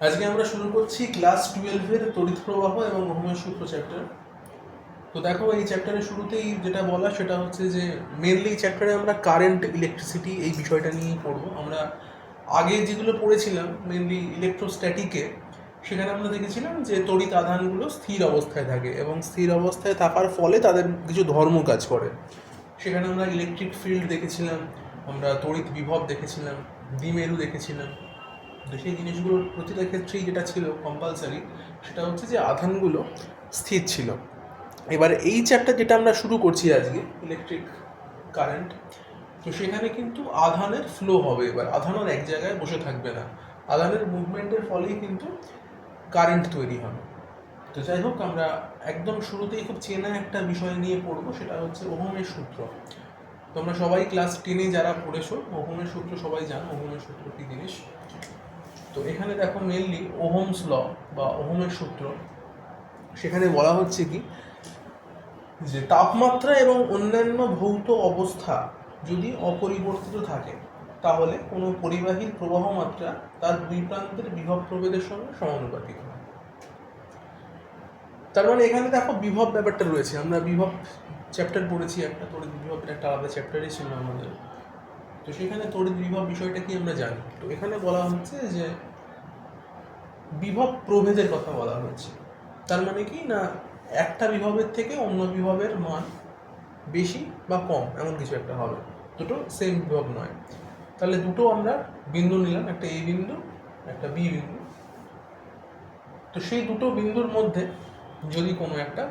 আজকে আমরা শুরু করছি ক্লাস 12-এর তড়িৎ প্রবাহ এবং ওহমের সূত্র চ্যাপ্টার। তো দেখো, এই চ্যাপ্টারের শুরুতেই যেটা বলা সেটা হচ্ছে যে মেনলি এই চ্যাপ্টারে আমরা কারেন্ট, ইলেকট্রিসিটি এই বিষয়টা নিয়েই পড়বো। আমরা আগে যেগুলো পড়েছিলাম মেনলি ইলেকট্রোস্ট্যাটিকে, সেখানে আমরা দেখেছিলাম যে তড়িৎ আধানগুলো স্থির অবস্থায় থাকে এবং স্থির অবস্থায় থাকার ফলে তাদের কিছু ধর্ম কাজ করে। সেখানে আমরা ইলেকট্রিক ফিল্ড দেখেছিলাম, আমরা তড়িৎ বিভব দেখেছিলাম, দ্বিমেরু দেখেছিলাম। তো সেই জিনিসগুলোর প্রতিটা ক্ষেত্রেই যেটা ছিল কম্পালসারি সেটা হচ্ছে যে আধানগুলো স্থির ছিল। এবার এই চ্যাপ্টার যেটা আমরা শুরু করছি আজকে, ইলেকট্রিক কারেন্ট, তো সেখানে কিন্তু আধানের ফ্লো হবে। এবার আধান আর এক জায়গায় বসে থাকবে না, আধানের মুভমেন্টের ফলেই কিন্তু কারেন্ট তৈরি হবে। তো যাই হোক, আমরা একদম শুরুতেই খুব চেনা একটা বিষয় নিয়ে পড়বো, সেটা হচ্ছে ওহমের সূত্র। তোমরা সবাই ক্লাস 10-এ যারা পড়েছো ওহমের সূত্র সবাই জানো ওহমের সূত্র কী জিনিস। তো এখানে দেখো মেনলি ওহমস ল বা ওহমের সূত্র, সেখানে বলা হচ্ছে কি যে তাপমাত্রা এবং অন্যান্য ভৌত অবস্থা যদি অপরিবর্তিত থাকে তাহলে কোনো পরিবাহীর প্রবাহ মাত্রা তার দুই প্রান্তের বিভব প্রভেদের সঙ্গে সমানুপাতিক হয়। তার মানে এখানে দেখো বিভব ব্যাপারটা রয়েছে। আমরা বিভব চ্যাপ্টার পড়েছি, একটা তড়িৎ বিভবের একটা আলাদা চ্যাপ্টারই ছিল আমাদের। তো সেখানে তড়িৎ বিভব বিষয়টা কি আমরা জানি। তো এখানে বলা হচ্ছে যে বিভব প্রভেদের কথা বলা হয়েছে। তার মানে কি না, একটা বিভবের থেকে অন্য বিভবের মান বেশি বা কম এমন কিছু একটা হবে, দুটো সেম বিভব নয়। তাহলে দুটো আমরা বিন্দু নিলাম, একটা এ বিন্দু একটা বি বিন্দু। তো সেই দুটো বিন্দুর মধ্যে যদি কোনো একটা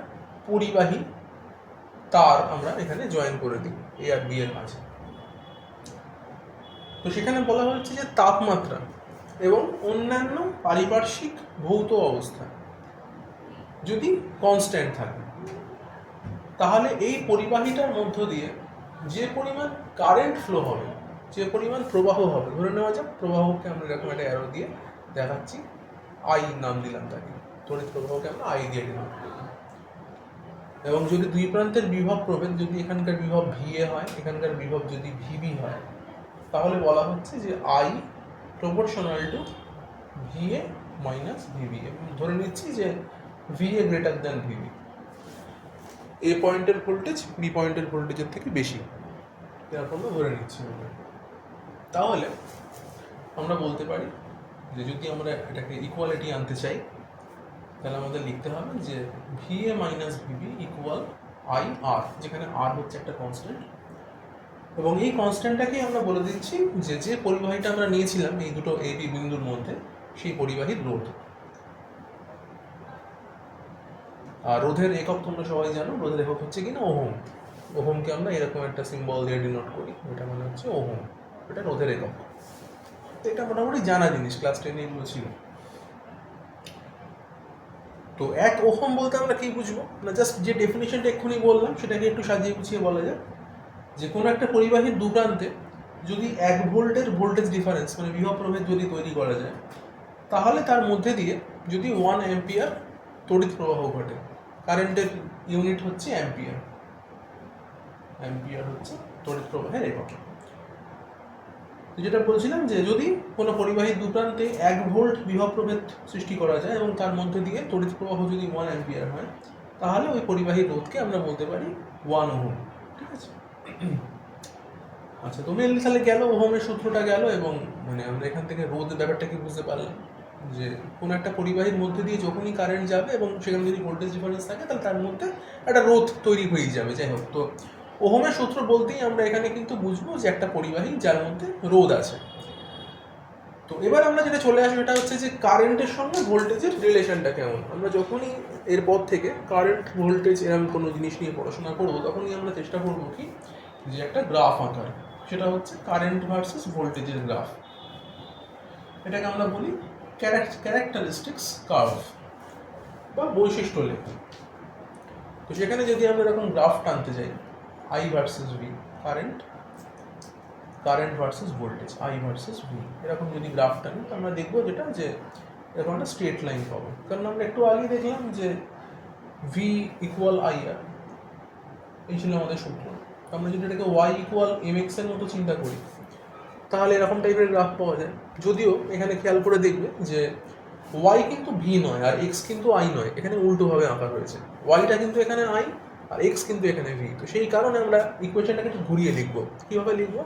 পরিবাহী তার আমরা এখানে জয়েন করে দিই এ আর বি এর মাঝে, তো সেখানে বলা হচ্ছে যে তাপমাত্রা এবং অন্যান্য পারিপার্শ্বিক ভৌত অবস্থা যদি কনস্ট্যান্ট থাকে তাহলে এই পরিবাহীটার মধ্য দিয়ে যে পরিমাণ কারেন্ট ফ্লো হবে, যে পরিমাণ প্রবাহ হবে, ধরে নেওয়া যাক প্রবাহকে আমরা এরকম একটা অ্যারো দিয়ে দেখাচ্ছি, আই নাম দিলাম তাকে, তড়িৎ প্রবাহকে আমরা আই দিয়ে দিলাম। এবং যদি দুই প্রান্তের বিভব প্রভেদ, যদি এখানকার বিভব ভিএ হয়, এখানকার বিভব যদি ভিবি হয়, তাহলে বলা হচ্ছে যে I proportional to VA minus VB. এবং ধরে নিচ্ছি যে VA greater than VB, A পয়েন্টের ভোল্টেজ বি পয়েন্টের ভোল্টেজের থেকে বেশি, এরকম আমরা ধরে নিচ্ছি। তাহলে আমরা বলতে পারি যে যদি আমরা এটাকে ইকুয়ালিটি আনতে চাই তাহলে আমাদের লিখতে হবে যে VA minus VB equal I R, যেখানে আর হচ্ছে একটা কনস্ট্যান্ট। এবং এই কনস্ট্যান্টটাকে আমরা বলে দিচ্ছি যে যে পরিবাহীটা আমরা নিয়েছিলাম এই দুটো এ বি বিন্দুর মধ্যে, সেই পরিবাহীর রোধ। আর রোধের একক তোমরা সবাই জানো, রোধের একক হচ্ছে কিনা ওহম। ওহমকে আমরা এরকম একটা সিম্বল দিয়ে ডিনোট করি, এটা মানে হচ্ছে ওহম, এটা রোধের একক। তো এটা মোটামুটি জানা জিনিস, ক্লাস 10-এ এগুলো ছিল। তো এক ওহম বলতে আমরা কি বুঝবো না, জাস্ট যে ডেফিনেশনটা এক্ষুনি বললাম সেটাকে একটু সাজিয়ে গুছিয়ে বলা যায় যে কোনো একটা পরিবাহীর দু প্রান্তে যদি 1 ভোল্টের ভোল্টেজ ডিফারেন্স মানে বিভব প্রভেদ যদি তৈরি করা যায় তাহলে তার মধ্যে দিয়ে যদি 1 অ্যাম্পিয়ার তড়িৎ প্রবাহ ঘটে। কারেন্টের ইউনিট হচ্ছে অ্যাম্পিয়ার, অ্যাম্পিয়ার হচ্ছে তড়িৎ প্রবাহের একক। তো যেটা বলছিলাম যে যদি কোনো পরিবাহীর দু প্রান্তে 1 ভোল্ট বিভব প্রভেদ সৃষ্টি করা যায় এবং তার মধ্যে দিয়ে তড়িৎ প্রবাহ যদি 1 অ্যাম্পিয়ার হয় তাহলে ওই পরিবাহী রোধকে আমরা বলতে পারি 1 ওহম। ঠিক আছে, আচ্ছা। তো মেনলি তাহলে গেল ওহমের সূত্রটা গেল, এবং মানে আমরা এখান থেকে রোধ ব্যাপারটা কি বুঝতে পারলাম যে কোনো একটা পরিবাহীর মধ্যে দিয়ে যখনই কারেন্ট যাবে এবং সেখানে যদি ভোল্টেজ ডিফারেন্স থাকে তাহলে তার মধ্যে একটা রোধ তৈরি হয়ে যাবে। যাই হোক, তো ওহমের সূত্র বলতেই আমরা এখানে কিন্তু বুঝবো যে একটা পরিবাহী যার মধ্যে রোধ আছে। তো এবার আমরা যেটা চলে আসবো এটা হচ্ছে যে কারেন্টের সঙ্গে ভোল্টেজের রিলেশনটা কেমন। আমরা যখনই এরপর থেকে কারেন্ট ভোল্টেজ এরকম কোনো জিনিস নিয়ে পড়াশোনা করবো তখনই আমরা চেষ্টা করবো কি যে একটা গ্রাফ আঁকার, সেটা হচ্ছে কারেন্ট ভার্সেস ভোল্টেজের গ্রাফ। এটাকে আমরা বলি ক্যারেক্টারিস্টিক্স কার্ভ বা বৈশিষ্ট্য লেখ। তো সেখানে যদি আমরা এরকম গ্রাফ টানতে যাই, I versus V, current versus voltage, I versus V, এরকম যদি গ্রাফ টানি তো আমরা দেখবো যেটা যে এরকম একটা স্ট্রেট লাইন পাবো। কারণ আমরা একটু আগে দেখলাম যে ভি ইকুয়াল আই আর, এই ছিল আমাদের সূত্র। আমরা যদি এটাকে ওয়াই ইকুয়াল এম এক্স এর মতো চিন্তা করি তাহলে এরকম টাইপের গ্রাফ পাওয়া যায়। যদিও এখানে খেয়াল করে দেখবে যে ওয়াই কিন্তু ভি নয় আর এক্স কিন্তু আই নয়, এখানে উল্টোভাবে আঁকা হয়েছে। ওয়াইটা কিন্তু এখানে আই আর এক্স কিন্তু এখানে ভি। তো সেই কারণে আমরা ইকুয়েশনটাকে একটু ঘুরিয়ে লিখবো। কীভাবে লিখবো?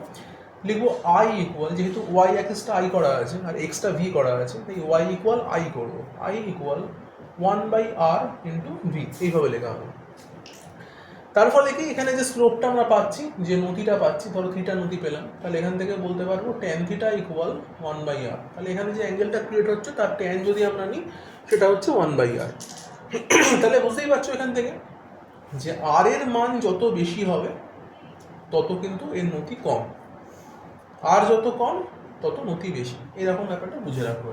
লিখবো আই ইকুয়াল, যেহেতু ওয়াই অ্যাক্সিসটা আই করা আছে আর এক্সটা ভি করা আছে, তাই ওয়াই ইকুয়াল আই করবো। I equal 1/r into V, এইভাবে লেখা হবে। তার ফলে কি এখানে যে স্লোপটা আমরা পাচ্ছি, যে নতিটা পাচ্ছি, ধরো থিটা নতি পেলাম, তাহলে এখান থেকে বলতে পারবো ট্যান থিটা ইকুয়াল 1/r। তাহলে এখানে যে অ্যাঙ্গেলটা ক্রিয়েট হচ্ছে তার ট্যান যদি আমরা নিই সেটা হচ্ছে 1/r। তাহলে বুঝতেই পারছো এখান থেকে যে আর এর মান যত বেশি হবে তত কিন্তু এর নতি কম, আর যত কম তত নতি বেশি, এরকম ব্যাপারটা বুঝে রাখবো।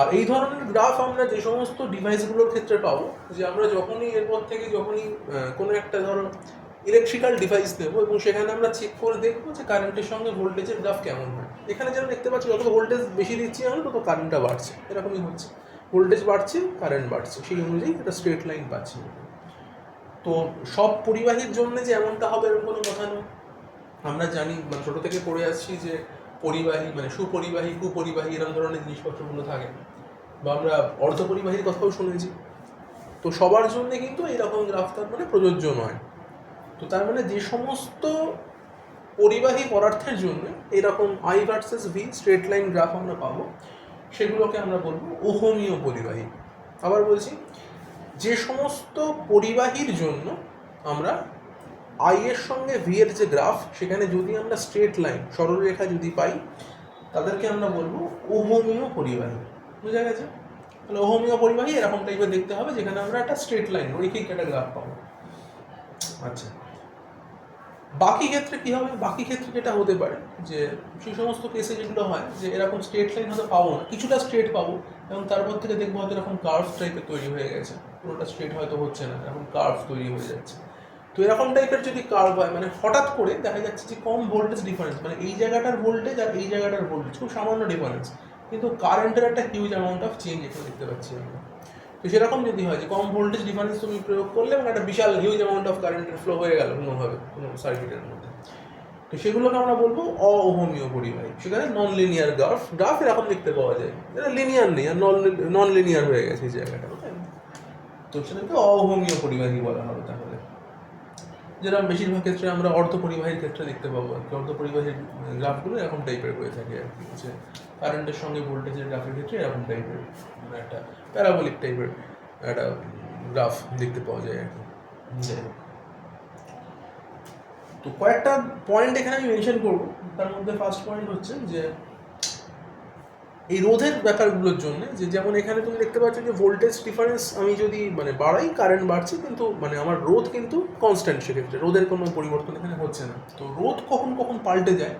আর এই ধরনের গ্রাফ আমরা যে সমস্ত ডিভাইসগুলোর ক্ষেত্রে পাবো, যে আমরা যখনই এরপর থেকে যখনই কোনো একটা ধরো ইলেকট্রিক্যাল ডিভাইস দেবো এবং সেখানে আমরা চেক করে দেখবো যে কারেন্টের সঙ্গে ভোল্টেজের গ্রাফ কেমন হয়। এখানে যেন দেখতে পাচ্ছি যত ভোল্টেজ বেশি দিচ্ছি আমরা তত কারেন্টটা বাড়ছে, এরকমই হচ্ছে। ভোল্টেজ বাড়ছে, কারেন্ট বাড়ছে, সেই অনুযায়ী একটা স্ট্রেট লাইন পাচ্ছি। তো সব পরিবাহীর জন্য যে এমনটা হবে এরকম কোনো কথা নয়। আমরা জানি, মানে ছোটো থেকে পড়ে আসছি যে পরিবাহী মানে সুপরিবাহী, কুপরিবাহী এরকম ধরনের জিনিসপত্রগুলো থাকে, বা আমরা অর্ধপরিবাহীর কথাও শুনেছি। তো সবার জন্য কিন্তু এইরকম গ্রাফ তার মানে প্রযোজ্য নয়। তো তার মানে যে সমস্ত পরিবাহী পদার্থের জন্য এরকম I versus V straight line graph আমরা পাবো, সেগুলোকে আমরা বলবো ওহমীয় পরিবাহী। আবার বলছি, যে সমস্ত পরিবাহীর জন্য আমরা আই এর সঙ্গে ভি এর যে গ্রাফ, সেখানে যদি আমরা স্ট্রেট লাইন সরলরেখা যদি পাই, তাদেরকে আমরা বলবো ওহমীয় পরিবাহী। বুঝা গেছে? তাহলে ওহমীয় পরিবাহী এরকম টাইপের দেখতে হবে, যেখানে আমরা একটা স্ট্রেট লাইন রৈখিক একটা গ্রাফ পাবো। আচ্ছা, বাকি ক্ষেত্রে কী হবে? বাকি ক্ষেত্রে যেটা হতে পারে যে সেই সমস্ত কেসে যেগুলো হয় যে এরকম স্ট্রেট লাইন হয়তো পাবো না, কিছুটা স্ট্রেট পাবো এবং তারপর থেকে দেখবো হয়তো এরকম কার্ভ টাইপের তৈরি হয়ে গেছে, পুরোটা স্ট্রেট হয়তো হচ্ছে না, এরকম কার্ভ তৈরি হয়ে যাচ্ছে। তো এরকম টাইপের যদি কার্ভ হয়, মানে হঠাৎ করে দেখা যাচ্ছে যে কম ভোল্টেজ ডিফারেন্স, মানে এই জায়গাটার ভোল্টেজ আর এই জায়গাটার ভোল্টেজ খুব সামান্য ডিফারেন্স, কিন্তু কারেন্টের একটা হিউজ অ্যামাউন্ট অফ চেঞ্জ এখানে দেখতে পাচ্ছি আমরা। তো সেরকম যদি হয় যে কম ভোল্টেজ ডিফারেন্স তুমি প্রয়োগ করলে এবং একটা বিশাল হিউজ অ্যামাউন্ট অফ কারেন্টের ফ্লো হয়ে গেল কোনোভাবে কোনো সার্কিটের মধ্যে, তো সেগুলোকে আমরা বলবো অওহমীয় পরিবাহী। সেখানে নন লিনিয়ার গ্রাফ এরকম দেখতে পাওয়া যায়, যেটা লিনিয়ার নেই আর নন লিনিয়ার হয়ে গেছে এই জায়গাটা, তো সেটাকে অওহমীয় পরিবাহী বলা হবে। তাহলে যেরকম বেশিরভাগ ক্ষেত্রে আমরা অর্ধপরিবাহীর ক্ষেত্রে দেখতে পাবো আর কি, অর্ধপরিবাহীর গ্রাফগুলো এরকম টাইপের হয়ে থাকে আর কি, যে কারেন্টের সঙ্গে ভোল্টেজের গ্রাফের ক্ষেত্রে এরকম টাইপের মানে একটা প্যারাবোলিক টাইপের একটা গ্রাফ দেখতে পাওয়া যায় আর কি। যাই হোক, তো কয়েকটা পয়েন্ট এখানে আমি মেনশন করবো। তার মধ্যে ফার্স্ট পয়েন্ট হচ্ছে যে এই রোধের ব্যাপারগুলোর জন্য, যে যেমন এখানে তুমি দেখতে পাচ্ছ যে ভোল্টেজ ডিফারেন্স আমি যদি মানে বাড়াই, কারেন্ট বাড়ছে, কিন্তু মানে আমার রোধ কিন্তু কনস্ট্যান্ট, সেক্ষেত্রে রোধের কোনো পরিবর্তন এখানে হচ্ছে না। তো রোধ কখন কখন পাল্টে যায়,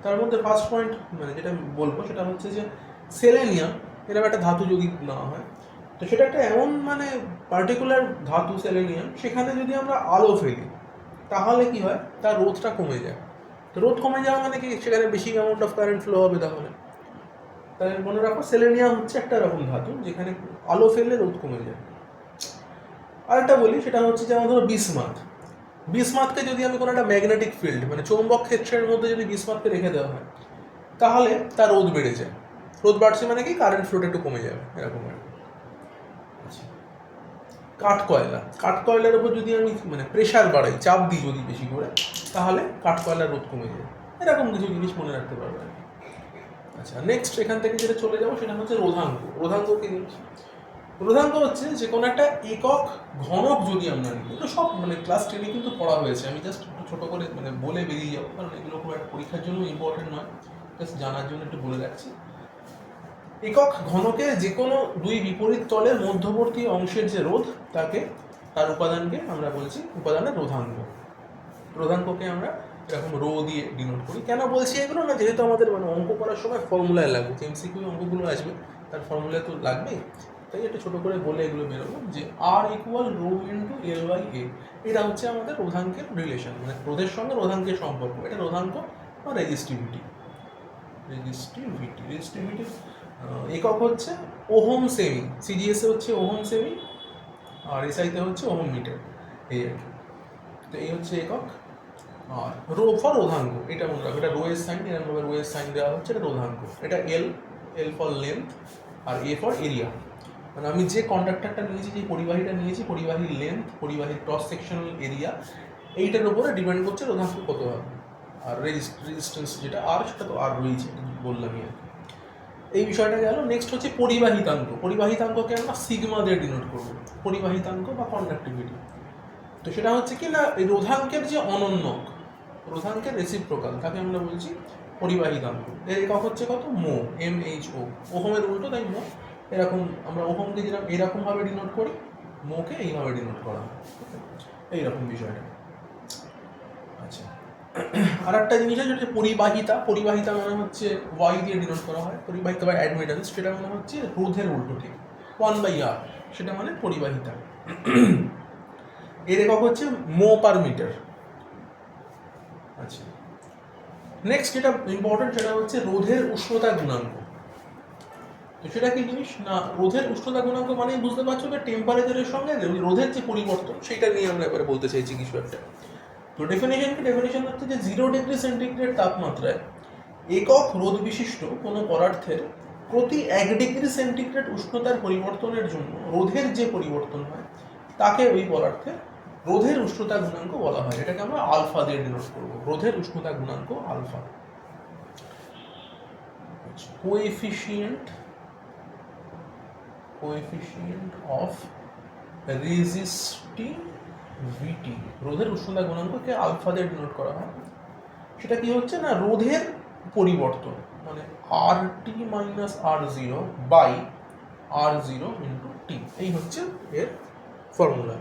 তার মধ্যে ফার্স্ট পয়েন্ট মানে যেটা বলবো সেটা হচ্ছে যে সেলেনিয়াম এরকম একটা ধাতু যদি নেওয়া হয়, তো সেটা একটা এমন মানে পার্টিকুলার ধাতু সেলেনিয়াম, সেখানে যদি আমরা আলো ফেলি তাহলে কি হয়, তার রোধটা কমে যায়। তো রোধ কমে যাওয়া মানে কি, সেখানে বেশি অ্যামাউন্ট অফ কারেন্ট ফ্লো হবে। তাহলে মনে রাখো সেলেনিয়াম হচ্ছে একটা এরকম ধাতু যেখানে আলো ফেললে রোধ কমে যায়। আরেকটা বলি, সেটা হচ্ছে যেমন ধরো বিসমাথকে যদি আমি কোনো একটা ম্যাগনেটিক ফিল্ড মানে চৌম্বক ক্ষেত্রের মধ্যে যদি বিসমাথকে রেখে দেওয়া হয়, তাহলে তার রোধ বেড়ে যায়। রোধ বাড়ছে মানে কি, কারেন্ট ফ্লোটা একটু কমে যাবে, এরকম আর কি। কাঠকয়লার উপর যদি আমি মানে প্রেশার বাড়াই, চাপ দিই যদি বেশি করে, তাহলে কাঠকয়লার রোধ কমে যায়। এরকম কিছু জিনিস মনে রাখতে পারবে আর কি। আচ্ছা, নেক্সট এখান থেকে যেটা চলে যাবো সেটা হচ্ছে রোধাঙ্ক। রোধাঙ্ক কি জিনিস? রোধাঙ্ক হচ্ছে যে কোনো একটা একক ঘনক যদি আমরা নিই, তো সব মানে ক্লাস 10-এ কিন্তু পড়া হয়েছে, আমি জাস্ট একটু ছোটো করে মানে বলে বেরিয়ে যাবো, কারণ এগুলো খুব একটা পরীক্ষার জন্য ইম্পর্টেন্ট নয়, জাস্ট জানার জন্য একটু বলে রাখছি। একক ঘনকের যে কোনো দুই বিপরীত তলের মধ্যবর্তী অংশের যে রোধ, তার উপাদানকে আমরা বলছি উপাদানের রোধাঙ্ক। রোধাঙ্ককে আমরা এরকম রো দিয়ে ডিনোট করি। কেন বলছি এগুলো না, যেহেতু আমাদের মানে অঙ্ক করার সময় ফর্মুলায় লাগবে, এমসিকিউ অঙ্কগুলো আসবে, তার ফর্মুলায় তো লাগবেই। তাই একটু ছোটো করে বলে এগুলো বেরোবো যে R equal rho into L by A, এটা হচ্ছে আমাদের রোধাঙ্কের রিলেশন, মানে রোধের সঙ্গে রোধাঙ্কের সম্পর্ক। এটা রোধাঙ্ক বা রেজিস্টিভিটি। একক হচ্ছে ওহম সেমি, সিডিএসে হচ্ছে ওহম সেমি, আর এসআইতে হচ্ছে ওহম মিটার, এই আর কি। তো এই হচ্ছে একক। আর রো ফর রোধাঙ্ক, এটা মনে রাখো, এটা রো এর সাইন, এরকমভাবে রো এর সাইন দেওয়া হচ্ছে, এটা রোধাঙ্ক। এটা এল ফর লেন্থ, আর এ ফর এরিয়া, মানে আমি যে কন্ডাক্টরটা নিয়েছি, যে পরিবাহীটা নিয়েছি, পরিবাহীর লেন্থ, পরিবাহীর ক্রস সেকশনাল এরিয়া, এইটার উপরে ডিপেন্ড করছে রোধাঙ্ক কত হবে। আর রেজিস্ট্যান্স যেটা আর, সেটা তো আর রয়েছে, বললামই আর কি। এই বিষয়টা গেল। নেক্সট হচ্ছে পরিবাহিতাঙ্ক। পরিবাহিতাঙ্ককে আমরা সিগমা দিয়ে ডিনোট করবো, পরিবাহিতাঙ্ক বা কন্ডাক্টিভিটি। তো সেটা হচ্ছে কি না, এই রোধাঙ্কের যে অনন্যক, রোধাঙ্কের রেসিপ্রোকাল, তাকে আমরা বলছি পরিবাহিতাঙ্ক। এর একক হচ্ছে কত, মো, MHO। ওহমের উল্টো, তাই মো। এরকম আমরা ওহমকে যেরকম এরকমভাবে ডিনোট করি, মোকে এইভাবে ডিনোট করা হয়, এইরকম বিষয়টা। আচ্ছা, আর একটা জিনিস আছে যেটা পরিবাহিতা। পরিবাহিতা মানে হচ্ছে ওয়াই দিয়ে ডিনোট করা হয়। পরিবাহিতা বা অ্যাডমিটেন্স, সেটা মানে হচ্ছে রোধের উল্টো, ঠিক 1/r, সেটা মানে পরিবাহিতা। এর একক হচ্ছে মো পার মিটার। আচ্ছা, নেক্সট যেটা ইম্পর্টেন্ট, সেটা হচ্ছে রোধের উষ্ণতা গুণাঙ্ক। তো সেটা কি জিনিস না, রোধের উষ্ণতা গুণাঙ্ক মানে বুঝতে পারছো যে টেম্পারেচারের সঙ্গে রোধের যে পরিবর্তন, সেটা নিয়ে আমরা এবারে বলতে চাইছি কিছু একটা। তো ডেফিনেশন হচ্ছে যে 0 ডিগ্রি সেন্টিগ্রেড তাপমাত্রায় একক রোধ বিশিষ্ট কোনো পদার্থের প্রতি 1 ডিগ্রি সেন্টিগ্রেড উষ্ণতার পরিবর্তনের জন্য রোধের যে পরিবর্তন হয়, তাকে ওই পদার্থের রোধের উষ্ণতা গুণাঙ্ক বলা হয়। এটাকে আমরা আলফা দিয়ে ডিনোট করবো, রোধের উষ্ণতা গুণাঙ্ক আলফা। কোএফিসিয়েন্ট অফ রেজিস্টিভিটি, রোধের উষ্ণতা গুণাঙ্ককে আলফা দিয়ে ডিনোট করা হয়। সেটা কি হচ্ছে না, রোধের পরিবর্তন, মানে RT minus R0 by R0 into T, এই হচ্ছে এর ফর্মুলা।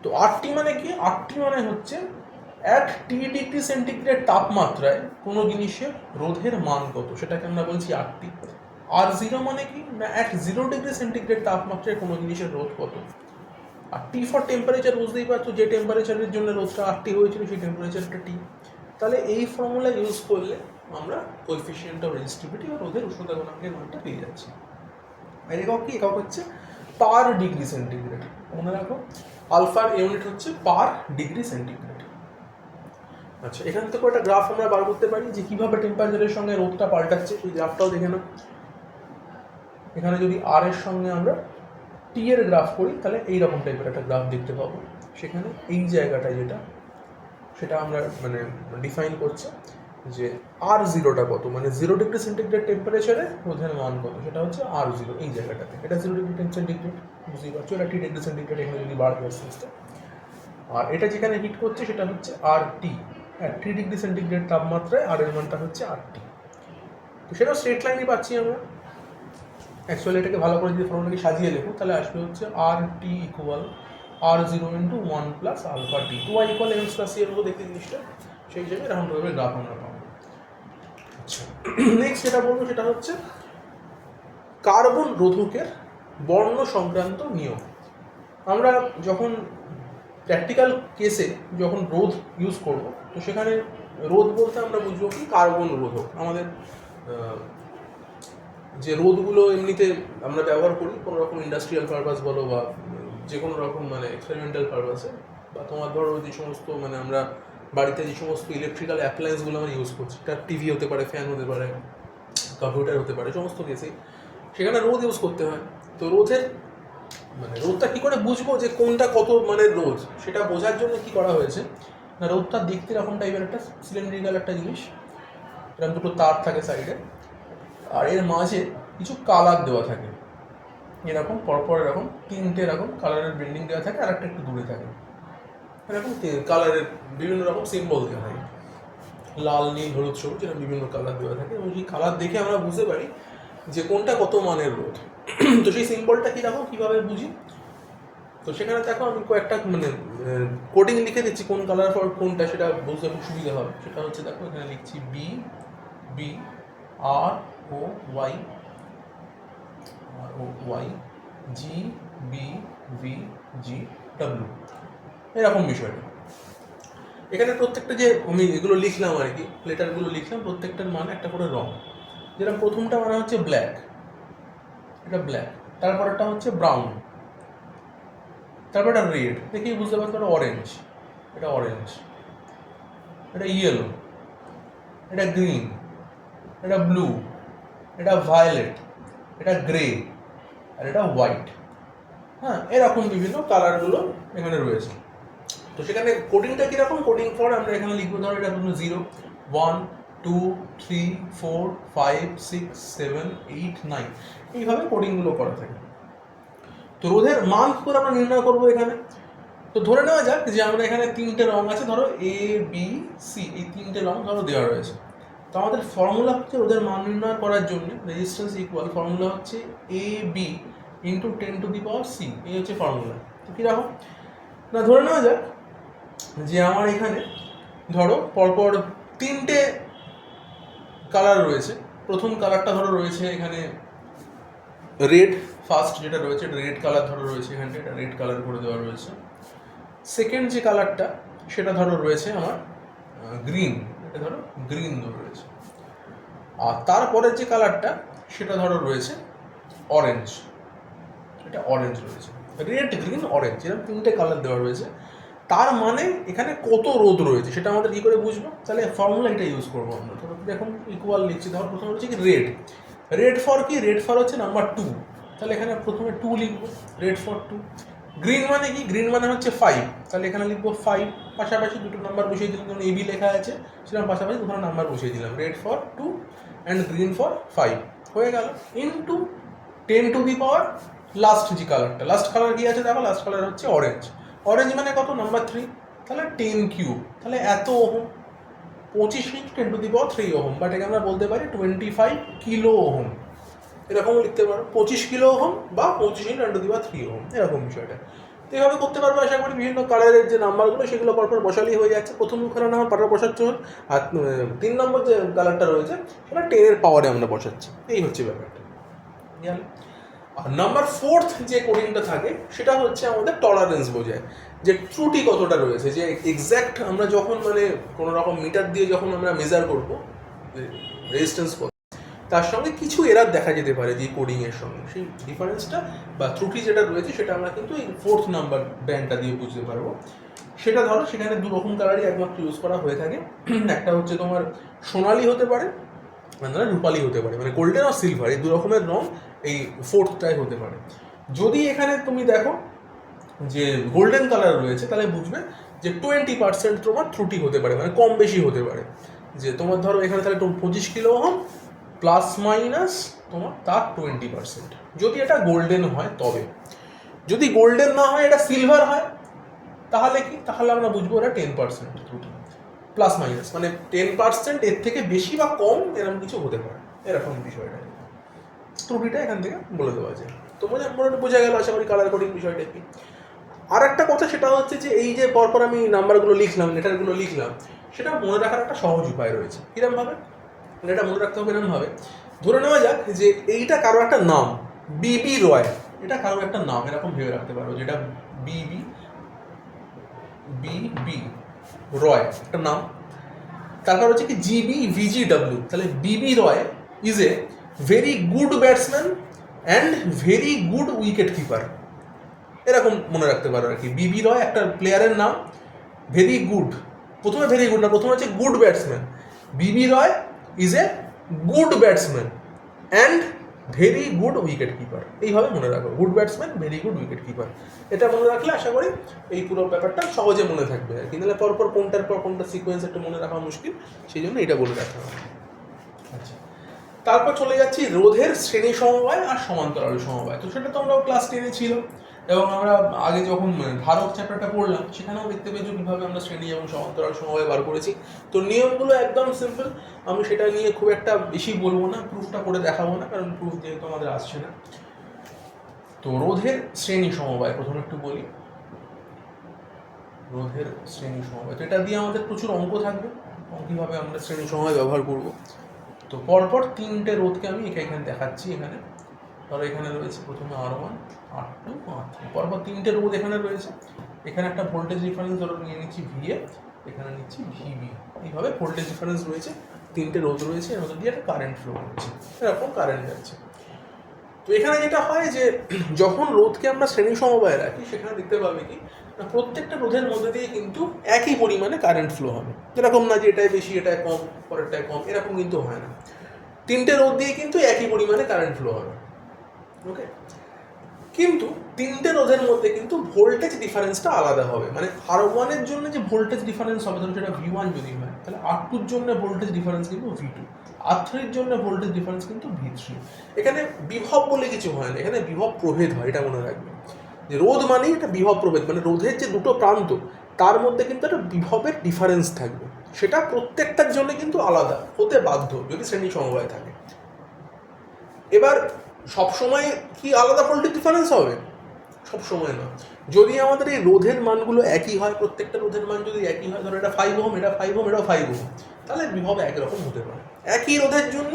তো RT মানে কি, RT মানে হচ্ছে এক T ডিগ্রি সেন্টিগ্রেড তাপমাত্রায় কোনো জিনিসের রোধের মান কত, সেটাকে আমরা বলছি RT। R0 মানে কি না, এক 0 ডিগ্রি সেন্টিগ্রেড তাপমাত্রায় কোনো জিনিসের রোধ কত। আর টি ফর টেম্পারেচার, বুঝতেই পারছো যে টেম্পারেচারের জন্য রোধটা RT হয়েছিল, সেই টেম্পারেচারটা টি। তাহলে এই ফর্মুলা ইউজ করলে আমরা কোএফিসিয়েন্ট অফ রেজিস্টিভিটি বা রোধের উষ্ণতা গুণাঙ্কের মানটা পেয়ে যাচ্ছি। আর একক কি, একক হচ্ছে পার ডিগ্রি সেন্টিগ্রেড। মনে রাখো, আলফার ইউনিট হচ্ছে পার ডিগ্রি সেন্টিগ্রেড। আচ্ছা, এখান থেকে একটা গ্রাফ আমরা বার করতে পারি যে কিভাবে টেম্পারেচারের সঙ্গে রোধটা পাল্টাচ্ছে, সেই গ্রাফটাও দেখে নাও। এখানে যদি আর এর সঙ্গে আমরা টি এর গ্রাফ করি, তাহলে এইরকম টাইপের একটা গ্রাফ দেখতে পাবো। সেখানে এই জায়গাটা যেটা, সেটা আমরা মানে ডিফাইন করছে যে R0টা কত, মানে 0 ডিগ্রি সেন্টিগ্রেড টেম্পারেচারে রোধের মান কত, সেটা হচ্ছে R0 এই জায়গাটাতে। এটা 0 ডিগ্রি সেন্টিগ্রেড, বুঝতেই পারছো, এটা 3 ডিগ্রি সেন্টিগ্রেড, এখানে যদি বাড়বে আস্তে। আর এটা যেখানে হিট করছে সেটা হচ্ছে RT, হ্যাঁ 3 ডিগ্রি সেন্টিগ্রেড তাপমাত্রায় আর এর মানটা হচ্ছে RT। তো সেটা স্ট্রেট লাইনই পাচ্ছি আমরা। অ্যাকচুয়ালি এটাকে ভালো করে যদি ফর্মুলাকে সাজিয়ে লেখো, তাহলে আসবে হচ্ছে RT equal R0 into 1 plus alpha T, 2i equal mx plus c এর মতো দেখতে জিনিসটা, সেই হিসেবে এরকমভাবে গ্রাফ আমরা পাবো। আচ্ছা, নেক্সট যেটা বলবো সেটা হচ্ছে কার্বন রোধকের বর্ণ সংক্রান্ত নিয়ম। আমরা যখন প্র্যাকটিক্যাল কেসে যখন রোধ ইউজ করব, তো সেখানে রোধ বলতে আমরা বুঝবো কি, কার্বন রোধক। আমাদের যে রোধগুলো এমনিতে আমরা ব্যবহার করি কোনো রকম ইন্ডাস্ট্রিয়াল পারপাস বলো বা যে কোনো রকম মানে এক্সপেরিমেন্টাল পারপাসে, বা তোমার ধরো যে সমস্ত মানে আমরা বাড়িতে যে সমস্ত ইলেকট্রিক্যাল অ্যাপ্লায়েন্সগুলো আমরা ইউজ করছি, তার টিভি হতে পারে, ফ্যান হতে পারে, কম্পিউটার হতে পারে, সমস্ত কেসেই সেখানে রোধ ইউজ করতে হয়। তো রোধের মানে রোধটা কী করে বুঝবো যে কোনটা কত মানে রোধ, সেটা বোঝার জন্য কি করা হয়েছে না, রোধটা দেখতে এরকম টাইপের একটা সিলিন্ড্রিক্যাল একটা জিনিস, এরকম দুটো তার থাকে সাইডে, আর এর মাঝে কিছু কালার দেওয়া থাকে, এরকম পরপর এরকম তিনটে এরকম কালারের ব্লেন্ডিং দেওয়া থাকে, আর একটা একটু দূরে থাকে, এরকম কালারের বিভিন্ন রকম সিম্বল দেওয়া থাকে, লাল, নীল, হলুদ, সবুজ, এরকম বিভিন্ন কালার দেওয়া থাকে। এবং সেই কালার দেখে আমরা বুঝতে পারি যে কোনটা কত মানের রোধ। তো সেই সিম্বলটা কি দেখো কীভাবে বুঝি, তো সেখানে দেখো আমি কয়েকটা মানে কোডিং লিখে দিচ্ছি কোন কালার ফর কোনটা, সেটা বুঝতে খুব সুবিধা হবে। সেটা হচ্ছে দেখো এখানে লিখছি BROY GBVGW, এরকম বিষয়টা। এখানে প্রত্যেকটা যে আমি এগুলো লিখলাম আর কি, লেটারগুলো লিখলাম, প্রত্যেকটার মান একটা করে রং। যেরকম প্রথমটা মানে হচ্ছে ব্ল্যাক, এটা ব্ল্যাক, তারপরটা হচ্ছে ব্রাউন, তারপর এটা রেড, দেখেই বুঝতে পারছো এটা অরেঞ্জ, এটা অরেঞ্জ, এটা ইয়েলো, এটা গ্রিন, এটা ব্লু, এটা ভায়োলেট, এটা গ্রে, আর এটা হোয়াইট। হ্যাঁ, এরকম বিভিন্ন কালারগুলো এখানে রয়েছে। তো সেখানে কোডিংটা কীরকম, কোডিং ফর আমরা এখানে লিখবো, ধরো এটা ধরুন 0, 1, 2, 3, 4, 5, 6, 7, 8, 9 এইভাবে কোডিংগুলো করা থাকে। তো রোধের মান কী করে আমরা নির্ণয় করবো এখানে? তো ধরে নেওয়া যাক যে আমরা এখানে 3টে রং আছে, ধরো A, B, C, এই 3টে রং ধরো দেওয়া রয়েছে। তো আমাদের ফর্মুলা হচ্ছে রোধের মান নির্ণয় করার জন্য রেজিস্ট্যান্স ইকুয়াল, ফর্মুলা হচ্ছে AB ইন্টু 10⁻C, এই হচ্ছে ফর্মুলা। তো কীরকম না, ধরে নেওয়া যাক যে আমার এখানে ধরো পরপর 3টে কালার রয়েছে। প্রথম কালারটা ধরো রয়েছে এখানে রেড, ফার্স্ট যেটা রয়েছে রেড কালার ধরো রয়েছে এখানে, এটা রেড কালার করে দেওয়া রয়েছে। সেকেন্ড যে কালারটা সেটা ধরো রয়েছে আমার গ্রিন, এটা ধরো গ্রিন ধরো রয়েছে। আর তারপরের যে কালারটা সেটা ধরো রয়েছে অরেঞ্জ, এটা অরেঞ্জ রয়েছে। রেড, গ্রিন, অরেঞ্জ, এরকম 3টে কালার দেওয়া রয়েছে। তার মানে এখানে কত রোধ রয়েছে সেটা আমাদের কী করে বুঝবো? তাহলে ফর্মুলা এটা ইউজ করবো আমরা। ধরো এখন ইকুয়াল লিখছি, ধরো প্রথমে হচ্ছে কি রেড, রেড ফর কি, রেড ফর হচ্ছে নাম্বার 2, তাহলে এখানে প্রথমে 2 লিখবো, রেড ফর 2। গ্রিন মানে কি, গ্রিন মানে হচ্ছে 5, তাহলে এখানে লিখবো 5, পাশাপাশি দুটো নাম্বার বসিয়ে দিলাম, যেমন AB লেখা আছে সেরকম পাশাপাশি দুটো নাম্বার বসিয়ে দিলাম, red for 2 and green for 5 হয়ে গেল, ইন্টু 10⁻, লাস্ট যে কালারটা, লাস্ট কালার কি আছে দেখো, লাস্ট কালার হচ্ছে অরেঞ্জ। অরেঞ্জ মানে কত, নাম্বার 3, তাহলে 10³ তাহলে এত ওহম, 25 ইন্টু 10⁻³ ওহম, বাট এখানে আমরা বলতে পারি 25 কিলো ওহম, এরকম লিখতে পারো 25 কিলো ওহম বা 25 ইন্টু 10⁻³ ওহম, এরকম বিষয়টা। তো এইভাবে করতে পারবো আশা করি। বিভিন্ন কালারের যে নাম্বারগুলো সেগুলো পরপর বসালেই হয়ে যাচ্ছে। প্রথম কালার নাম্বার পরপর বসাচ্ছি, আর 3 নম্বর যে কালারটা রয়েছে সেটা 10-এর পাওয়ারে আমরা বসাচ্ছি, এই হচ্ছে ব্যাপারটা। আর নাম্বার 4 যে কোডিংটা থাকে সেটা হচ্ছে আমাদের টলারেন্স বোঝায়, যে ত্রুটি কতটা রয়েছে, যে এক্স্যাক্ট আমরা যখন মানে কোনো রকম মিটার দিয়ে যখন আমরা মেজার করবো রেজিস্ট্যান্স কত, তার সঙ্গে কিছু এরার দেখা যেতে পারে যে কোডিংয়ের সঙ্গে, সেই ডিফারেন্সটা বা ত্রুটি যেটা রয়েছে সেটা আমরা কিন্তু এই 4th নাম্বার ব্যান্ডটা দিয়ে বুঝতে পারবো। সেটা ধরো সেখানে 2 রকম কালারই একমাত্র ইউজ করা হয়ে থাকে। একটা হচ্ছে তোমার সোনালি হতে পারে, মানে রূপালি হতে পারে, মানে গোল্ডেন আর সিলভার, এই 2 রকমের রং এই 4thটাই হতে পারে। যদি এখানে তুমি দেখো যে গোল্ডেন কালার রয়েছে তাহলে বুঝবে যে 20% তোমার ত্রুটি হতে পারে, মানে কম বেশি হতে পারে। যে তোমার ধরো এখানে তাহলে 25 কিলো ওহম প্লাস মাইনাস তোমার তার 20%, যদি এটা গোল্ডেন হয় তবে। যদি গোল্ডেন না হয়, এটা সিলভার হয়, তাহলে কি, তাহলে আমরা বুঝবো এটা 10% ত্রুটি, প্লাস মাইনাস মানে 10% এর থেকে বেশি বা কম এরকম কিছু হতে পারে, এরকম বিষয়টা ত্রুটিটা এখান থেকে বলে দেওয়া যায়। তো মোটামুটি বোঝা গেল আশা করি কালার কোডিং বিষয়টা কি। আর একটা কথা সেটা হচ্ছে যে এই যে পরপর আমি নাম্বারগুলো লিখলাম, লেটারগুলো লিখলাম, সেটা মনে রাখার একটা সহজ উপায় রয়েছে। কিরমভাবে এটা মনে রাখতে হবে, এরমভাবে ধরে নেওয়া যাক যে এইটা কারো একটা নাম, বিবি রয়, এটা কারো একটা নাম, এরকম ভেবে রাখতে পারো যেটা বিবি রয় একটা নাম। তারপর হচ্ছে কি GBVGW, তাহলে BB Roy is a very good batsman and very good wicket keeper, এরকম মনে রাখতে পারো আর কি। বিবি রয় একটা প্লেয়ারের নাম, ভেরি গুড, প্রথমে ভেরি গুড না, প্রথমে হচ্ছে good batsman, BB Roy is a good batsman and very good wicket keeper, এইভাবে মনে রাখো, good batsman very good wicket keeper. এটা মনে রাখলে আশা করি এই পুরো ব্যাপারটা সহজে মনে থাকবে আর কি। নাহলে পরপর কোনটার পর কোনটা সিকোয়েন্স একটু মনে রাখা মুশকিল, সেই জন্য এটা বলে রাখা হবে। আচ্ছা, তারপর চলে যাচ্ছি রোধের শ্রেণী সমবায় আর সমান্তরাল সমবায়। তো সেটা তো আমরা ক্লাস 10-এ ছিল, এবং আমরা আগে যখন ধারক চ্যাপ্টারটা পড়লাম সেখানেও দেখতে পেয়েছি কীভাবে আমরা শ্রেণী এবং সমান্তরাল সমবায় বার করেছি। তো নিয়মগুলো একদম সিম্পল, আমি সেটা নিয়ে খুব একটা বেশি বলবো না, প্রুফটা করে দেখাবো না, কারণ প্রুফ যেহেতু আমাদের আসছে না। তো রোধের শ্রেণী সমবায় প্রথমে একটু বলি। রোধের শ্রেণী সমবায়, তো এটা দিয়ে আমাদের প্রচুর অঙ্ক থাকবে, কীভাবে আমরা শ্রেণী সমবায় ব্যবহার করব। তো পরপর 3টে রোধকে আমি এখানে দেখাচ্ছি। এখানে ধরো এখানে রয়েছে প্রথমে R1, R2, R3, পরপর 3টে রোধ এখানে রয়েছে। এখানে একটা ভোল্টেজ ডিফারেন্স ধরো নিয়ে নিচ্ছি VA, এখানে নিচ্ছি VB, এইভাবে ভোল্টেজ ডিফারেন্স রয়েছে, 3টে রোধ রয়েছে, এর মধ্যে দিয়ে একটা কারেন্ট ফ্লো হচ্ছে, এরকম কারেন্ট যাচ্ছে। তো এখানে যেটা হয় যে যখন রোধকে আমরা শ্রেণী সমবায়ে রাখি, সেখানে দেখতে পাবে কি না, প্রত্যেকটা রোধের মধ্যে দিয়ে কিন্তু একই পরিমাণে কারেন্ট ফ্লো হবে, এরকম না যে এটাই বেশি এটাই কম পরেরটাই কম, এরকম কিন্তু হয় না। 3টে রোধ দিয়ে কিন্তু একই পরিমাণে কারেন্ট ফ্লো হবে। ওকে, কিন্তু তিনটে রোধের মধ্যে কিন্তু ভোল্টেজ ডিফারেন্সটা আলাদা হবে, মানে R1 এর জন্য যে ভোল্টেজ ডিফারেন্স হবে ধরো সেটা V1 যদি হয়, তাহলে R2 এর জন্য ভোল্টেজ ডিফারেন্স কিন্তু V2, R3 এর জন্য ভোল্টেজ ডিফারেন্স কিন্তু V3। এখানে বিভব বলে কিছু হয় না, এখানে বিভব প্রভেদ হয়, এটা মনে রাখবে। যে রোধ মানেই এটা বিভব প্রভেদ, মানে রোধের যে দুটো প্রান্ত তার মধ্যে কিন্তু একটা বিভবের ডিফারেন্স থাকবে, সেটা প্রত্যেকটার জন্য কিন্তু আলাদা হতে বাধ্য যদি শ্রেণী সমবায় থাকে। এবার সবসময় কি আলাদা ভোল্টেজ ডিফারেন্স হবে? সবসময় না। যদি আমাদের এই রোধের মানগুলো একই হয়, প্রত্যেকটা রোধের মান যদি একই হয়, ধরো এটা 5 ওহম, এটা 5 ওহম, এটাও 5 ওহম, তাহলে বিভব একরকম হতে পারে। একই রোধের জন্য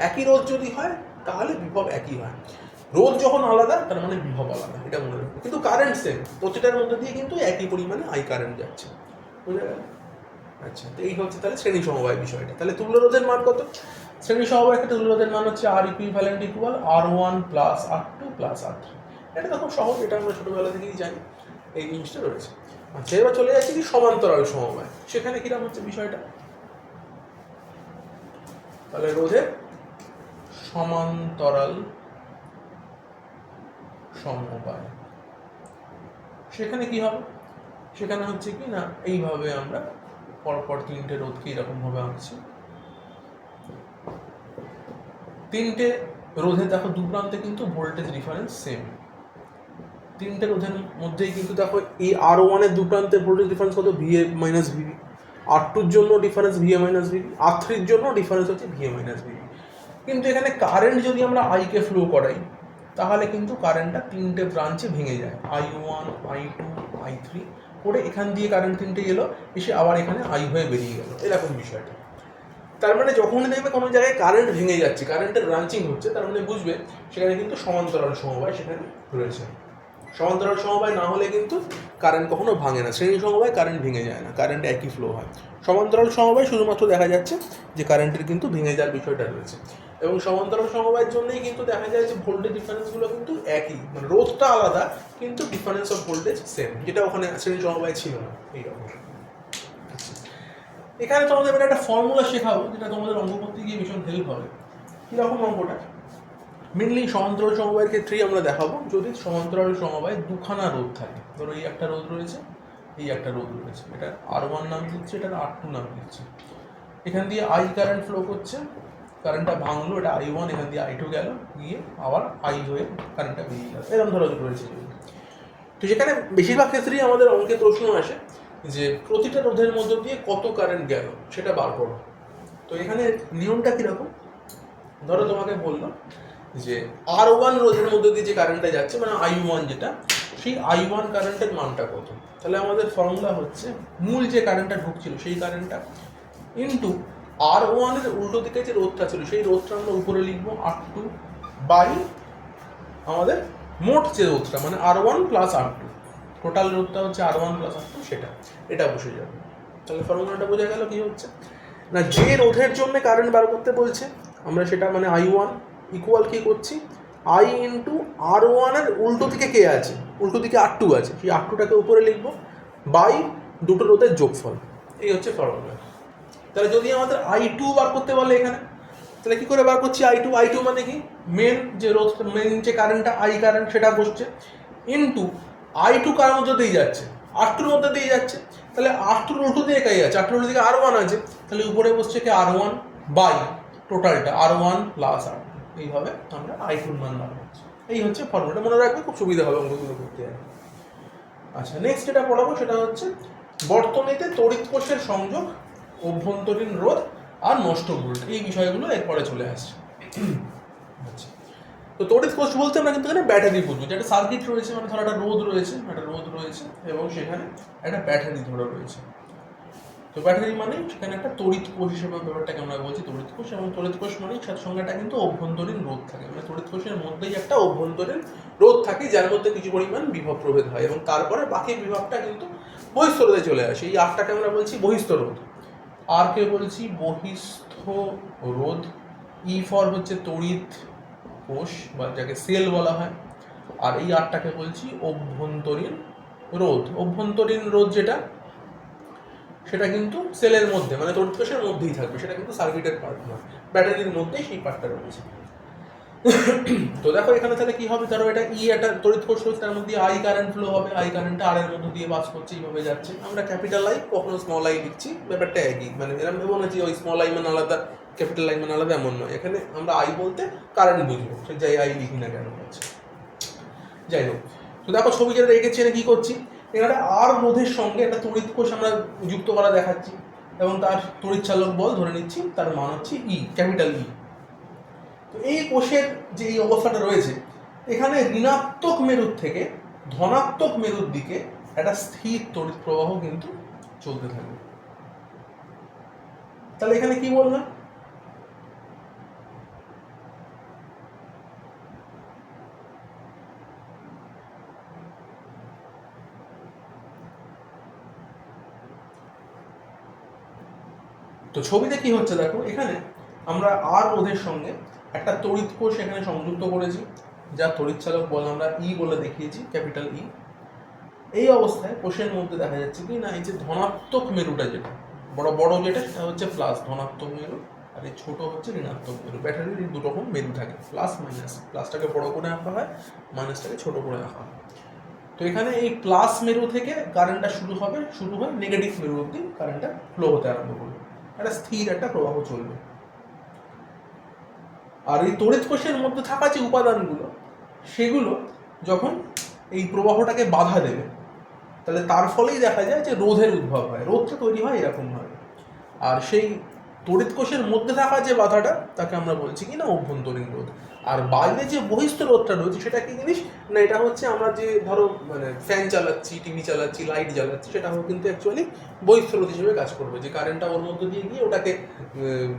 একই রোধ যদি হয় তাহলে বিভব একই হয়। রোধ যখন আলাদা তার মানে বিভব আলাদা, এটা মনে রাখবে। কিন্তু কারেন্ট সেম, প্রতিটার মধ্যে দিয়ে কিন্তু একই পরিমাণে আই কারেন্ট যাচ্ছে, বুঝে গেল? আচ্ছা, তো এই হচ্ছে তাহলে শ্রেণী সমবায় বিষয়টা। তাহলে তুল্য রোধের মান কত? শ্রেণী সমবায়ের ক্ষেত্রে তুল্য রোধের মান হচ্ছে R equivalent equal R1 plus R2 plus R3। এটা তো খুব সহজ, এটা আমরা ছোটবেলা থেকেই জানি, এই জিনিসটা রয়েছে। আচ্ছা, এবার চলে যাচ্ছি কি সমান্তরাল সমবায়, সেখানে কিরকম হচ্ছে বিষয়টা। তাহলে রোধের সমান্তরাল সমবায়, সেখানে কি হবে? সেখানে হচ্ছে কি না, এইভাবে আমরা পরপর তিনটে রোধকে এরকমভাবে আঁকছি। তিনটে রোধে দেখো দু প্রান্তে কিন্তু ভোল্টেজ ডিফারেন্স সেম, তিনটে রোধের মধ্যেই কিন্তু দেখো এই R1 এর দু প্রান্তে ভোল্টেজ ডিফারেন্স কত? VA minus VB। R2 এর জন্য difference VA minus VB, R3 এর জন্য ডিফারেন্স হচ্ছে VA মাইনাস VB। কিন্তু এখানে কারেন্ট যদি আমরা I কে ফ্লো করাই তাহলে কিন্তু কারেন্টটা তিনটে ব্রাঞ্চে ভেঙে যায়, I1, I2, I3 করে এখান দিয়ে কারেন্ট তিনটে এলো, এসে আবার এখানে I হয়ে বেরিয়ে গেল, এরকম বিষয়টা। তার মানে যখনই দেখবে কোনো জায়গায় কারেন্ট ভেঙে যাচ্ছে, কারেন্টের ব্রাঞ্চিং হচ্ছে, তার মানে বুঝবে সেখানে কিন্তু সমান্তরাল সমবায় সেখানে রয়েছে। সমান্তরাল সমবায় না হলে কিন্তু কারেন্ট কখনো ভাঙে না, শ্রেণী সমবায় কারেন্ট ভেঙে যায় না, কারেন্ট একই ফ্লো হয়। সমান্তরাল সমবায় শুধুমাত্র দেখা যাচ্ছে যে কারেন্টের কিন্তু ভেঙে যাওয়ার বিষয়টা রয়েছে, এবং সমান্তরাল সমবায়ের জন্যই কিন্তু দেখা যায় যে ভোল্টেজ ডিফারেন্সগুলো কিন্তু একই, মানে রোধটা আলাদা কিন্তু ডিফারেন্স অফ ভোল্টেজ সেম, যেটা ওখানে শ্রেণী সমবায় ছিল না। এইরকম। এখানে তোমাদের একটা ফর্মুলা শেখাবো যেটা তোমাদের অঙ্ক করতে গিয়ে ভীষণ হেল্প হবে। কীরকম অঙ্কটা? মেনলি সমান্তরাল সমবায়ের ক্ষেত্রেই আমরা দেখাবো। যদি সমান্তরাল সমবায় দুখানা রোধ থাকে, ধরো এই একটা রোধ রয়েছে, এই একটা রোধ রয়েছে, এটা R1 নাম দিচ্ছে, এটা R2 নাম দিচ্ছে, এখান দিয়ে I কারেন্ট ফ্লো করছে, কারেন্টটা ভাঙলো, এটা I1, এখান দিয়ে I2 গেল, গিয়ে আবার I হয়ে কারেন্টটা বেরিয়ে গেল, এরকম ধরো রয়েছে। তো সেখানে বেশিরভাগ ক্ষেত্রেই আমাদের অঙ্কে প্রশ্ন আসে যে প্রতিটা রোধের মধ্যে দিয়ে কত কারেন্ট গেল সেটা বার করো। তো এখানে নিয়মটা কীরকম? ধরো তোমাকে বললাম যে R1 রোধের মধ্যে দিয়ে যে কারেন্টটা যাচ্ছে, মানে I1 যেটা, সেই I1 কারেন্টের মানটা কত? তাহলে আমাদের ফর্মুলা হচ্ছে মূল যে কারেন্টটা ঢুকছিল সেই কারেন্টটা ইন্টু R1 এর উল্টো দিকে যে রোধটা ছিল সেই রোধটা আমরা উপরে লিখবো R2 বাই আমাদের মোট যে রোধটা, মানে R1 প্লাস R2, টোটাল রোধটা হচ্ছে R1 প্লাস R2, সেটা এটা বসে যাবে। তাহলে ফর্মুলাটা বোঝা গেল কি হচ্ছে না, যে রোধের জন্য কারেন্ট বার করতে বলছে আমরা সেটা মানে I1 ইকুয়াল কি করছি, I ইন্টু R1 এর উল্টো দিকে কে আছে, উল্টো দিকে R2 আছে, সেই R2টাকে উপরে লিখবো বাই দুটো রোধের যোগফল। এই হচ্ছে ফর্মুলা। তাহলে যদি আমাদের I2 বার করতে বলে এখানে, তাহলে কি করে বার করছি I2 মানে কি, মেন যে রোধ, মেন যে কারেন্টটা I কারেন্ট সেটা বসছে, ইন্টু I2 কার মধ্যে দিয়ে যাচ্ছে, R2 এর মধ্যে দিয়ে যাচ্ছে, তাহলে R2 উল্টো দিয়ে কে আছে, R2 উল্টো দিকে R1 আছে, তাহলে উপরে বসছে কি R1 বাই টোটালটা R1 প্লাস R2। এইভাবে আমরা I2 মান বার করছি। এই হচ্ছে ফর্মুলাটা, মনে রাখবে, খুব সুবিধা হবে অঙ্কগুলো করতে। আচ্ছা, নেক্সট যেটা পড়াবো সেটা হচ্ছে বর্তনীতে তড়িৎ কোষের সংযোগ, অভ্যন্তরীণ রোধ আর নষ্ট ভোল্ট, এই বিষয়গুলো এরপরে চলে আসছে। আচ্ছা, তো তড়িৎ কোষ বলতে আমরা কিন্তু এখানে ব্যাটারি বুঝবো, যে একটা সার্কিট রয়েছে, মানে ধরো একটা রোধ রয়েছে এবং সেখানে একটা ব্যাটারি ধরো রয়েছে। তো ব্যাটারি মানে সেখানে একটা তড়িৎ কোষ হিসেবে ব্যাপারটাকে আমরা বলছি তড়িৎ কোষ, এবং তড়িৎ কোষ মানে সাথে সঙ্গে একটা কিন্তু অভ্যন্তরীণ রোধ থাকে, মানে তড়িৎ কোষের মধ্যেই একটা অভ্যন্তরীণ রোধ থাকে যার মধ্যে কিছু পরিমাণ বিভব প্রভেদ হয়, এবং তারপরে বাকি বিভবটা কিন্তু বহিস্থ রোধে চলে আসে। এই আরটাকে আমরা বলছি বহিস্থ রোধ, আর কে বলছি বহিস্থ রোধ। ই ফর হচ্ছে তড়িৎ কোষ বা যাকে সেল বলা হয়, আর এই আরটাকে বলছি অভ্যন্তরীণ রোধ। অভ্যন্তরীণ রোধ যেটা, সেটা কিন্তু সেলের মধ্যে, মানে তড়িৎ কোষের মধ্যেই থাকবে, সেটা কিন্তু সার্কিটের পার্ট নয়, ব্যাটারির মধ্যেই সেই পার্টটা রয়েছে। তো দেখো এখানে তাহলে কি হবে, ধরো এটা ই একটা তড়িৎ কোষ রয়েছে, তার মধ্যে আই কারেন্ট ফ্লো হবে, আই কারেন্টটা আর এর মধ্যে দিয়ে পাস করছে, এইভাবে যাচ্ছে। আমরা ক্যাপিটাল আই কখনো স্মল আই লিখছি, ব্যাপারটা একই, মানে এরকম ভেবো না যে ওই স্মল আই মানে আলাদা ক্যাপিটাল আই মানে আলাদা, এমন নয়। এখানে আমরা আই বলতে কারেন্ট বুঝবো, সে যাই আই লিখি না কেন হচ্ছে। যাই হোক, তো দেখো ছবি যেটা রেখেছি এটা কি করছি, এখানে আর রোধের সঙ্গে একটা তড়িৎ কোষ আমরা যুক্ত করা দেখাচ্ছি, এবং তার তড়িৎ চালক বল ধরে নিচ্ছি তার মান হচ্ছে ই, ক্যাপিটাল ই। তো এই কোষের যে এই অবস্থাটা রয়েছে, এখানে ঋণাত্মক মেরুর থেকে ধনাত্মক মেরুর দিকে একটা স্থির তড়িৎ প্রবাহ কিন্তু চলতে থাকবে। তাহলে এখানে কি বললাম, তো ছবিতে কি হচ্ছে দেখো, এখানে আমরা আর রোধের সঙ্গে একটা তড়িৎ কোষ এখানে সংযুক্ত করেছি, যা তড়িৎ চালক বল আমরা ই বলে দেখিয়েছি, ক্যাপিটাল ই। এই অবস্থায় কোষের মধ্যে দেখা যাচ্ছে কি না, এই যে ধনাত্মক মেরুটা যেটা বড় বড় যেটা, সেটা হচ্ছে প্লাস ধনাত্মক মেরু, আর এই ছোট হচ্ছে ঋণাত্মক মেরু। ব্যাটারির এই দুটো রকম মেরু থাকে, প্লাস মাইনাস, প্লাসটাকে বড় করে আঁকা হয়, মাইনাসটাকে ছোট করে আঁকা হয়। তো এখানে এই প্লাস মেরু থেকে কারেন্টটা শুরু হয় নেগেটিভ মেরু অব্দি কারেন্টটা ফ্লো হতে আরম্ভ করবে, একটা স্থির একটা প্রবাহ চলবে। আর এই তড়িৎ কোষের মধ্যে থাকা যে উপাদানগুলো, সেগুলো যখন এই প্রবাহটাকে বাধা দেবে, তাহলে তার ফলেই দেখা যায় যে রোধের উদ্ভব হয়, রোধটা তৈরি হয় এরকমভাবে। আর সেই তড়িৎ কোষের মধ্যে থাকা যে বাধাটা, তাকে আমরা বলছি কি না অভ্যন্তরীণ রোধ। আর বাইরে যে বহিস্থ রোধটা রয়েছে, সেটা কি জিনিস না, এটা হচ্ছে আমরা যে ধরো মানে ফ্যান চালাচ্ছি, টিভি চালাচ্ছি, লাইট জ্বালাচ্ছি, সেটা কিন্তু অ্যাকচুয়ালি বহিস্থ রোধ হিসেবে কাজ করবে, যে কারেন্টটা ওর মধ্যে দিয়ে গিয়ে ওটাকে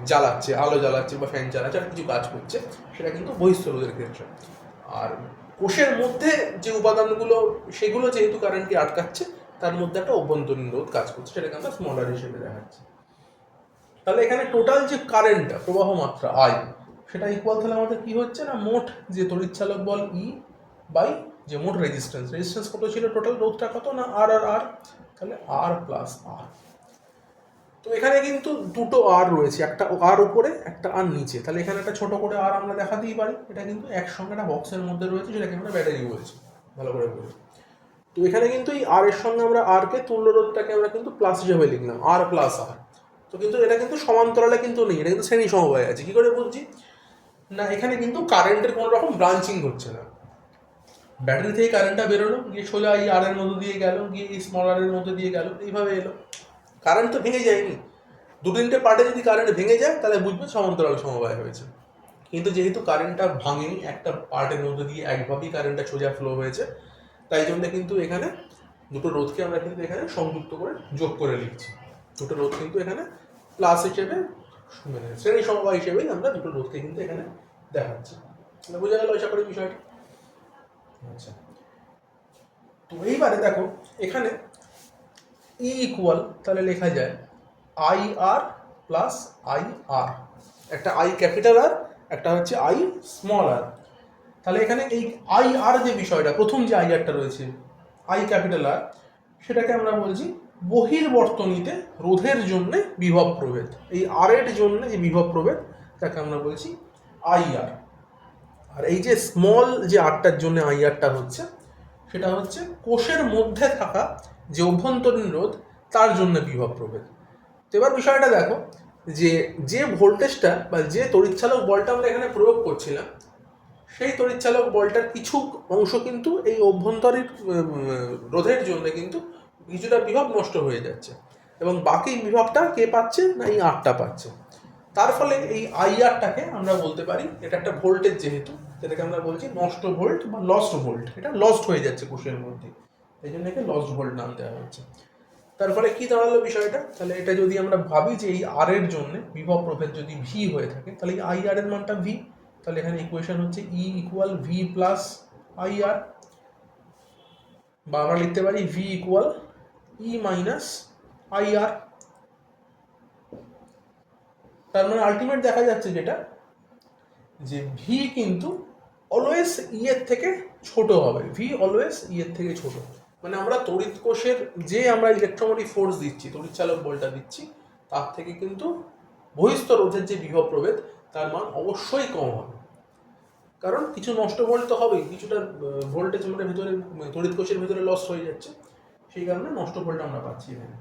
জ্বালাচ্ছে, আলো জ্বালাচ্ছে বা ফ্যান চালাচ্ছে, আর কিছু কাজ করছে, সেটা কিন্তু বহিস্থ রোধের ক্ষেত্রে। আর কোষের মধ্যে যে উপাদানগুলো, সেগুলো যেহেতু কারেন্টকে আটকাচ্ছে, তার মধ্যে একটা অভ্যন্তরীণ রোধ কাজ করছে, সেটাকে আমরা স্মলার হিসেবে দেখাচ্ছি। তাহলে এখানে টোটাল যে কারেন্টটা, প্রবাহ মাত্রা আই, সেটা ইকুয়াল তাহলে আমাদের কি হচ্ছে না, মোট যে তড়িৎচালক বল ই বাই যে মোট রেজিস্ট্যান্স কত ছিল, টোটাল রোধটা কত না আর আর আর, তাহলে আর প্লাস আর। তো এখানে কিন্তু দুটো আর রয়েছে, একটা আর উপরে একটা আর নিচে, তাহলে এখানে একটা ছোট করে আর আমরা দেখাতেই পারি, এটা কিন্তু একসঙ্গে একটা বক্সের মধ্যে রয়েছে, সেটাকে আমরা ব্যাটারি বলছি, ভালো করে বলি। তো এখানে কিন্তু এই আর এর সঙ্গে আমরা আর কে তুল্য রোধটাকে আমরা কিন্তু প্লাস হিসেবে লিখলাম, আর প্লাস আর। তো কিন্তু এটা কিন্তু সমান্তরালে কিন্তু নেই, এটা কিন্তু শ্রেণী সমবায় আছে। কি করে বুঝছি না, এখানে কিন্তু কারেন্টের কোনো রকম ব্রাঞ্চিং হচ্ছে না, ব্যাটারি থেকে কারেন্টটা বেরোলো, গিয়ে সোজা এই আর এর মধ্যে দিয়ে গেল, গিয়ে এই স্মল আর এর মধ্যে দিয়ে গেল, এইভাবে এলো। কারেন্ট তো ভেঙে যায়নি, দু তিনটে পার্টে যদি কারেন্ট ভেঙে যায় তাহলে বুঝবে সমান্তরাল সমবায় হয়েছে। কিন্তু যেহেতু কারেন্টটা ভাঙেনি, একটা পার্টের মধ্যে দিয়ে একভাবেই কারেন্টটা সোজা ফ্লো হয়েছে, তাই জন্য কিন্তু এখানে দুটো রোধকে আমরা কিন্তু এখানে সংযুক্ত করে যোগ করে লিখছি। দুটো রোধ কিন্তু এখানে প্লাস হিসেবে, মানে শ্রেণী সমবায় হিসেবেই আমরা দুটো রোধকে কিন্তু এখানে দেখাচ্ছি। বোঝা গেল আশা করি বিষয়টা? আচ্ছা, তো এইবারে দেখো এখানে ই ইকুয়াল তাহলে লেখা যায় আই আর প্লাস আই আর, একটা আই ক্যাপিটাল আর, একটা হচ্ছে আই স্মল আর। তাহলে এখানে এই আই আর যে বিষয়টা, প্রথম যে আই আরটা রয়েছে আই ক্যাপিটাল আর, সেটাকে আমরা বলছি বহির্বর্তনীতে রোধের জন্য বিভব প্রভেদ। এই আর এর জন্য যে বিভব প্রভেদ, তাকে আমরা বলছি আই আর। আর এই যে স্মল যে আরটার জন্য আই আরটা হচ্ছে, সেটা হচ্ছে কোষের মধ্যে থাকা যে অভ্যন্তরীণ রোধ, তার জন্য বিভব প্রভেদ। তো এবার বিষয়টা দেখো, যে ভোল্টেজটা বা যে তড়িৎচালক বলটা আমরা এখানে প্রয়োগ করছিলাম, সেই তড়িৎচালক বলটার কিছু অংশ কিন্তু এই অভ্যন্তরীণ রোধের জন্য কিন্তু কিছুটা বিভব নষ্ট হয়ে যাচ্ছে, এবং বাকি বিভবটা কে পাচ্ছে না, এই আরটা পাচ্ছে। তার ফলে এই আই আরটাকে আমরা বলতে পারি, এটা একটা ভোল্টেজ যেহেতু, যেটাকে আমরা বলছি নষ্ট ভোল্ট বা লস্ট ভোল্ট, এটা লস্ট হয়ে যাচ্ছে কোষের মধ্যে, এই জন্য একে লস্ট ভোল্ট নাম দেওয়া হচ্ছে। তার ফলে কি দাঁড়ালো বিষয়টা, তাহলে এটা যদি আমরা ভাবি যে এই আর এর জন্য বিভব প্রভেদ যদি ভি হয়ে থাকে, তাহলে এই আই আর এর মানটা ভি। তাহলে এখানে ইকুয়েশন হচ্ছে E equal V plus I R, বা আমরা লিখতে পারি V equal E minus I R. তার মানে আলটিমেট দেখা যাচ্ছে যেটা, যে ভি কিন্তু অলওয়েজ ই এর থেকে ছোট হবে, ভি অলওয়েজ ই এর থেকে ছোট। মানে আমরা তড়িৎ কোষের যে আমরা ইলেকট্রোমোটিভ ফোর্স দিচ্ছি, তড়িৎ চালক বলটা দিচ্ছি, তার থেকে কিন্তু বহিস্থ রোধের যে বিভব প্রভেদ, তার মান অবশ্যই কম হবে। কারণ কিছু নষ্ট ভোল্ট তো হবেই, কিছুটা ভোল্টেজ আমাদের ভিতরে তড়িৎ কোষের ভিতরে লস হয়ে যাচ্ছে, সেই কারণে নষ্ট ভোল্ট আমরা পাচ্ছি এখানে।